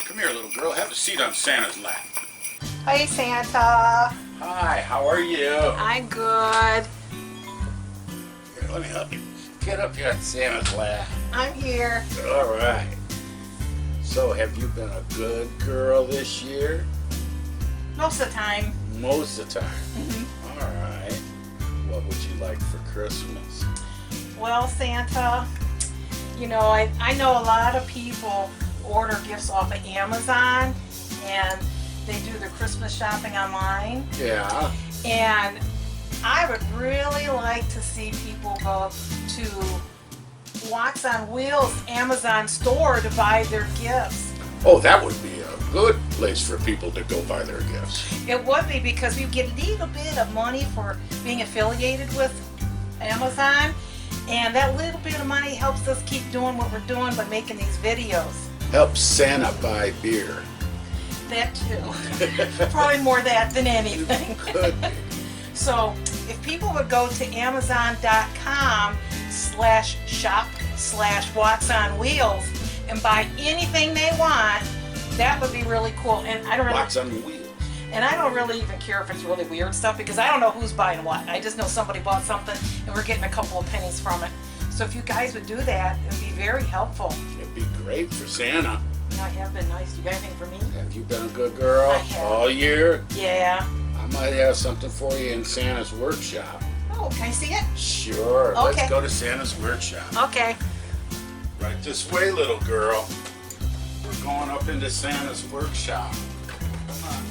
Come here, little girl. Have a seat on Santa's lap. Hey, Santa. Hi, how are you? I'm good. Here, let me help you. Get up here on Santa's lap. I'm here. All right. So, have you been a good girl this year? Most of the time. Most of the time. Mm-hmm. All right. What would you like for Christmas? Well, Santa, you know, I know a lot of people order gifts off of Amazon, and they do their Christmas shopping online. Yeah. And I would really like to see people go to Wax on Wheels Amazon store to buy their gifts. Oh, that would be a good place for people to go buy their gifts. It would be, because we get a little bit of money for being affiliated with Amazon, and that little bit of money helps us keep doing what we're doing by making these videos. Help Santa buy beer. That too. Probably more that than anything. Could be. So if people would go to amazon.com/shop/Wax on Wheels and buy anything they want, that would be really cool. And I don't really, Wax on Wheels. and I don't really even care if it's really weird stuff, because I don't know who's buying what. I just know somebody bought something and we're getting a couple of pennies from it. So if you guys would do that, it would be very helpful. It'd be great for Santa. And I have been nice. You got anything for me? Have you been a good girl I have. all year? Yeah. I might have something for you in Santa's workshop. Oh, can I see it? Sure. Okay. Let's go to Santa's workshop. Okay. Right this way, little girl. We're going up into Santa's workshop. Come on.